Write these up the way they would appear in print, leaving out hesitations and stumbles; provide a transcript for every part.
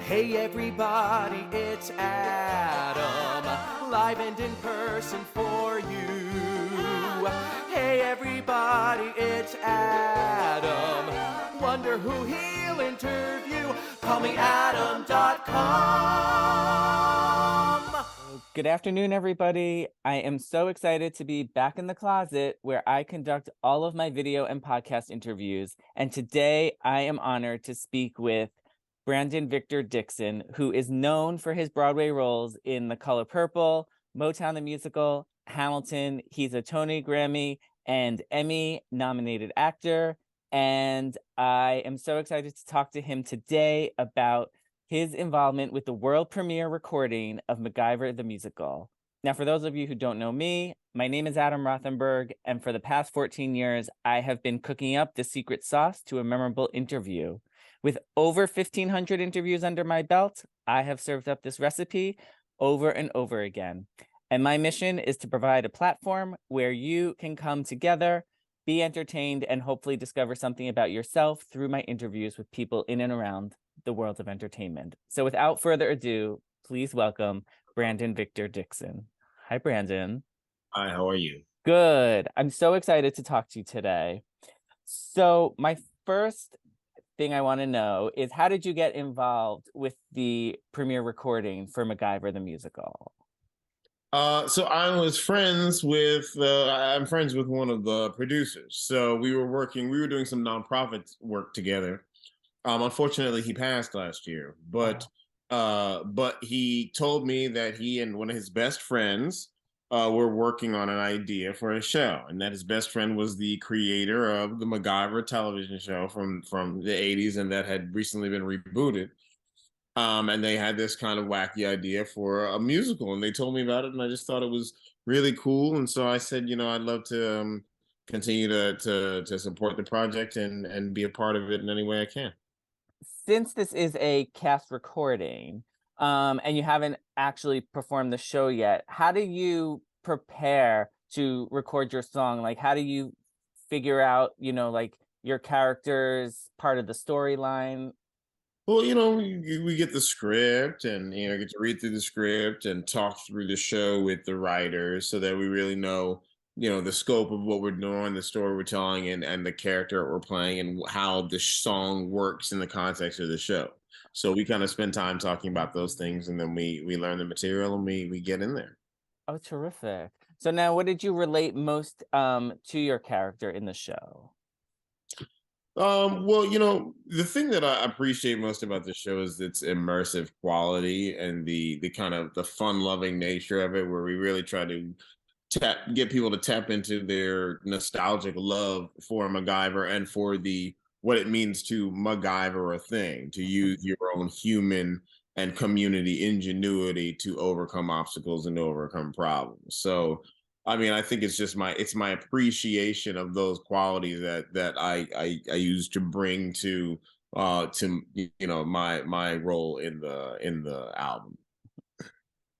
Hey everybody, it's Adam, live and in person for you. Hey everybody, it's Adam, wonder who he'll interview. Call me Adam.com. Good afternoon, everybody. I am so excited to be back in the closet where I conduct all of my video and podcast interviews. And today I am honored to speak with Brandon Victor Dixon, who is known for his Broadway roles in The Color Purple, Motown the Musical, Hamilton. He's a Tony, Grammy, and Emmy-nominated actor. And I am so excited to talk to him today about his involvement with the world premiere recording of MacGyver the Musical. Now, for those of you who don't know me, my name is Adam Rothenberg, and for the past 14 years, I have been cooking up the secret sauce to a memorable interview. With over 1,500 interviews under my belt, I have served up this recipe over and over again. And my mission is to provide a platform where you can come together, be entertained, and hopefully discover something about yourself through my interviews with people in and around the world of entertainment. So without further ado, please welcome Brandon Victor Dixon. Hi, Brandon. Hi, how are you? Good. I'm so excited to talk to you today. So my first thing I want to know is, how did you get involved with the premiere recording for MacGyver the Musical? So I was friends with, I'm friends with one of the producers. So we were doing some nonprofit work together. Unfortunately, he passed last year, but he told me that he and one of his best friends were working on an idea for a show, and that his best friend was the creator of the MacGyver television show from the 80s, and that had recently been rebooted. And they had this kind of wacky idea for a musical, and they told me about it, and I just thought it was really cool. And so I said, I'd love to continue to support the project and be a part of it in any way I can. Since this is a cast recording, and you haven't actually performed the show yet, how do you prepare to record your song? Like, how do you figure out, like, your character's part of the storyline? Well, we get the script and, get to read through the script and talk through the show with the writers so that we really know, the scope of what we're doing, the story we're telling, and the character we're playing, and how the song works in the context of the show. So we kind of spend time talking about those things, and then we learn the material and we get in there. Oh, terrific. So now, what did you relate most to your character in the show? Well, the thing that I appreciate most about the show is its immersive quality and the kind of the fun-loving nature of it, where we really try to get people to tap into their nostalgic love for MacGyver and for what it means to MacGyver a thing, to use your own human and community ingenuity to overcome obstacles and to overcome problems. So I mean, I think it's my appreciation of those qualities that I use to bring to my role in the album.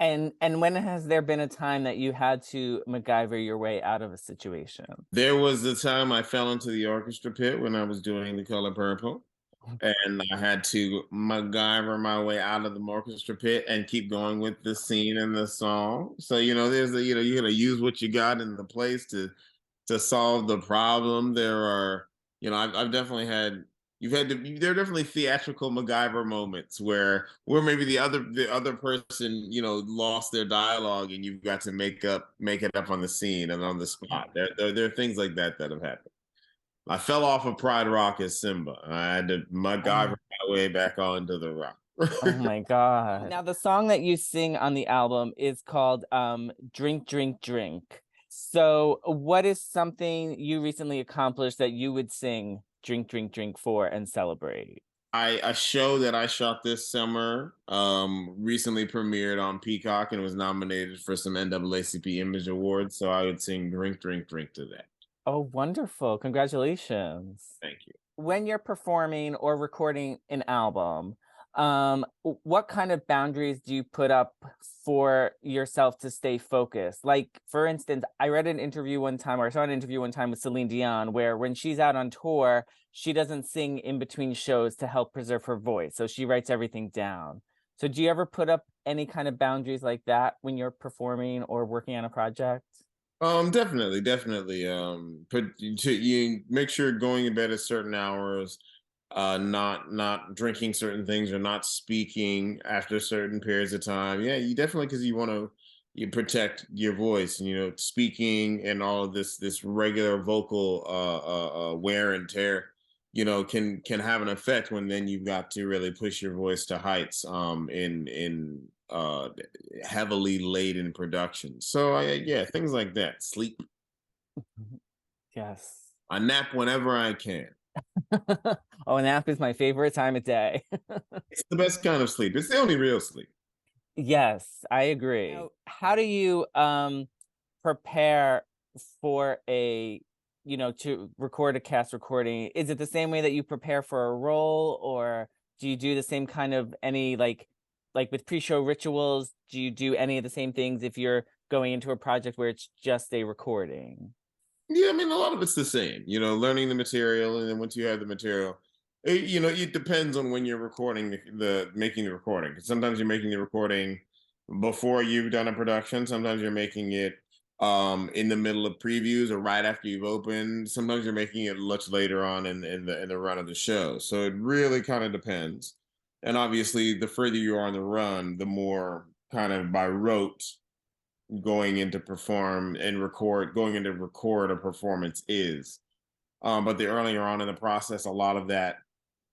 And when has there been a time that you had to MacGyver your way out of a situation? There was the time I fell into the orchestra pit when I was doing The Color Purple, and I had to MacGyver my way out of the orchestra pit and keep going with the scene and the song. So there's you gotta use what you got in the place to solve the problem. There are I've definitely had there are definitely theatrical MacGyver moments where maybe the other person lost their dialogue and you've got to make it up on the scene and on the spot. There are things like that have happened. I fell off of Pride Rock as Simba. I had to MacGyver my way back onto the rock. Oh my God. Now, the song that you sing on the album is called Drink, Drink, Drink. So what is something you recently accomplished that you would sing Drink, Drink, Drink for and celebrate? A show that I shot this summer recently premiered on Peacock and was nominated for some NAACP Image Awards. So I would sing Drink, Drink, Drink to that. Oh, wonderful. Congratulations. Thank you. When you're performing or recording an album, What kind of boundaries do you put up for yourself to stay focused? Like, for instance, I read an interview one time, or I saw an interview one time with Celine Dion, where when she's out on tour, she doesn't sing in between shows to help preserve her voice. So she writes everything down. So do you ever put up any kind of boundaries like that when you're performing or working on a project? Definitely. You make sure going to bed at certain hours, not drinking certain things or not speaking after certain periods of time. Yeah, you definitely, because you protect your voice, and speaking and all of this regular vocal wear and tear, can have an effect when then you've got to really push your voice to heights in heavily laden production. So yeah, things like that. Sleep. Yes. I nap whenever I can. Oh, nap is my favorite time of day. It's the best kind of sleep. It's the only real sleep. Yes, I agree. Now, how do you prepare for to record a cast recording? Is it the same way that you prepare for a role, or do you do the same kind of any like with pre-show rituals? Do you do any of the same things if you're going into a project where it's just a recording? Yeah, I mean, a lot of it's the same. Learning the material, and then once you have the material, it depends on when you're recording the making the recording. 'Cause sometimes you're making the recording before you've done a production. Sometimes you're making it in the middle of previews or right after you've opened. Sometimes you're making it much later on in the run of the show. So it really kind of depends. And obviously, the further you are in the run, the more kind of by rote going into record a performance is. But the earlier on in the process, a lot of that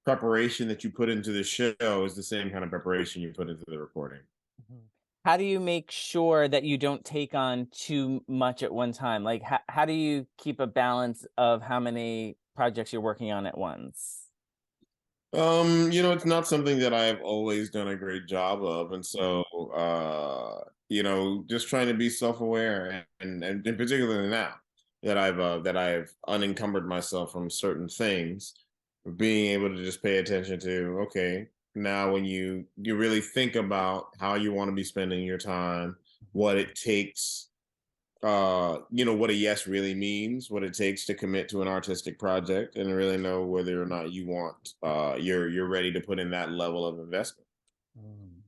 preparation that you put into the show is the same kind of preparation you put into the recording. Mhm. How do you make sure that you don't take on too much at one time? Like, how do you keep a balance of how many projects you're working on at once? It's not something that I've always done a great job of, and so just trying to be self-aware, and in particular now that I've unencumbered myself from certain things, being able to just pay attention to, okay, now when you really think about how you want to be spending your time, what it takes, what a yes really means, what it takes to commit to an artistic project, and really know whether or not you're ready to put in that level of investment. Mm.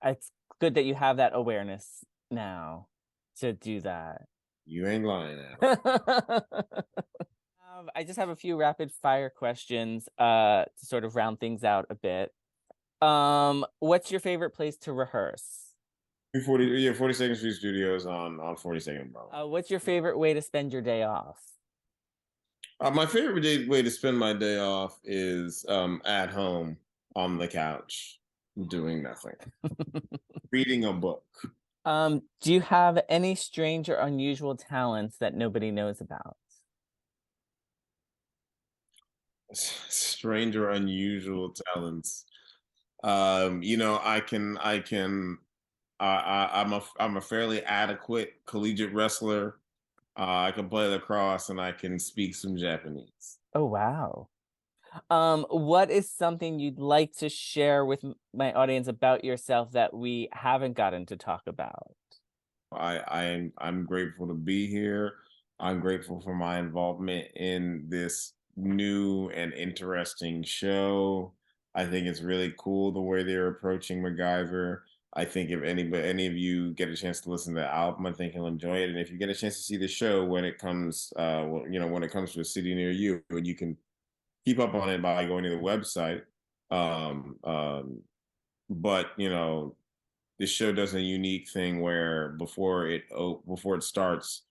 It's good that you have that awareness now to do that. You ain't lying now. I just have a few rapid fire questions to sort of round things out a bit. What's your favorite place to rehearse? 42nd Street Studios on 42nd Broadway. What's your favorite way to spend your day off? My favorite way to spend my day off is at home on the couch, doing nothing, reading a book. Do you have any strange or unusual talents that nobody knows about? Strange or unusual talents. I'm a fairly adequate collegiate wrestler. I can play lacrosse and I can speak some Japanese. Oh, wow. What is something you'd like to share with my audience about yourself that we haven't gotten to talk about? I'm grateful to be here. I'm grateful for my involvement in this new and interesting show. I think it's really cool the way they're approaching MacGyver. I think if any of you get a chance to listen to the album, I think you'll enjoy it. And if you get a chance to see the show when it comes, when it comes to a city near you, and you can keep up on it by going to the website. Um, um, but this show does a unique thing where before it starts,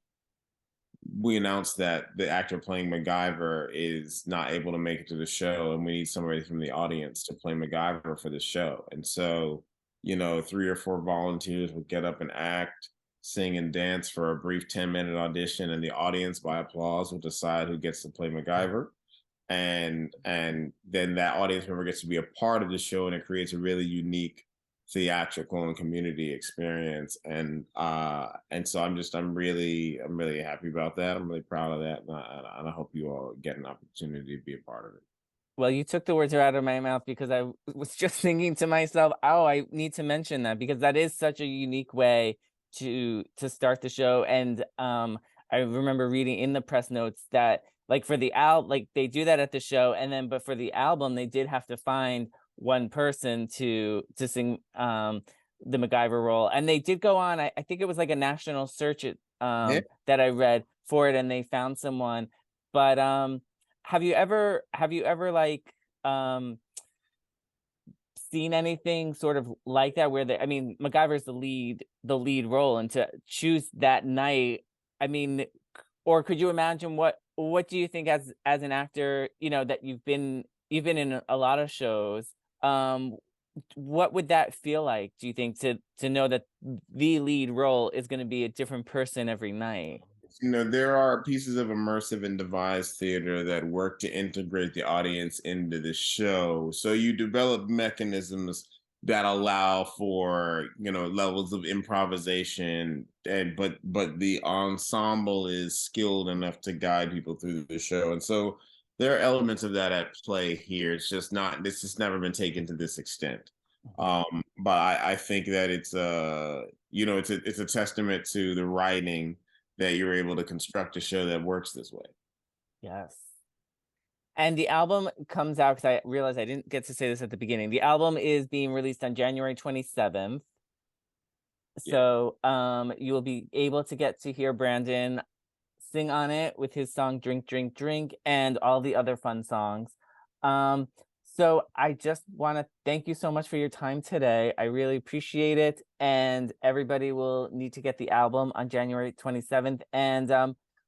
we announce that the actor playing MacGyver is not able to make it to the show, and we need somebody from the audience to play MacGyver for the show. And so, 3 or 4 volunteers would get up and act, sing, and dance for a brief 10-minute audition, and the audience, by applause, will decide who gets to play MacGyver. And then that audience member gets to be a part of the show, and it creates a really unique theatrical and community experience. And so I'm really happy about that. I'm really proud of that, and I hope you all get an opportunity to be a part of it. Well, you took the words right out of my mouth because I was just thinking to myself, "Oh, I need to mention that," because that is such a unique way to start the show. And I remember reading in the press notes that, like, for the like they do that at the show, and then but for the album, they did have to find one person to sing the MacGyver role, and they did go on. I think it was like a national search Yeah. that I read for it, and they found someone. But have you ever like seen anything sort of like that where I mean, MacGyver's the lead role, and to choose that night, I mean, or could you imagine what do you think as an actor, that you've been in a lot of shows, um what would that feel like, do you think, to know that the lead role is going to be a different person every night? There are pieces of immersive and devised theater that work to integrate the audience into the show. So you develop mechanisms that allow for, levels of improvisation, and but the ensemble is skilled enough to guide people through the show. And so there are elements of that at play here. This has never been taken to this extent. Mhm. But I think that it's a testament to the writing that you're able to construct a show that works this way. Yes. And the album comes out, because I realized I didn't get to say this at the beginning. The album is being released on January 27th. Yeah. So you will be able to get to hear Brandon sing on it with his song Drink, Drink, Drink, and all the other fun songs. Um, so I just want to thank you so much for your time today. I really appreciate it. And everybody will need to get the album on January 27th. And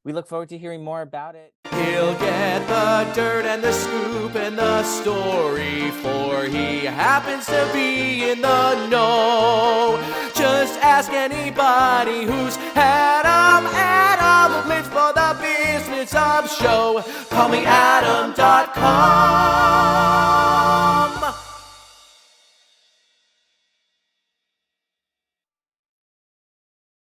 we look forward to hearing more about it. He'll get the dirt and the scoop and the story, for he happens to be in the know. Just ask anybody who's Adam. Adam lives for the business of show. Call me Adam.com.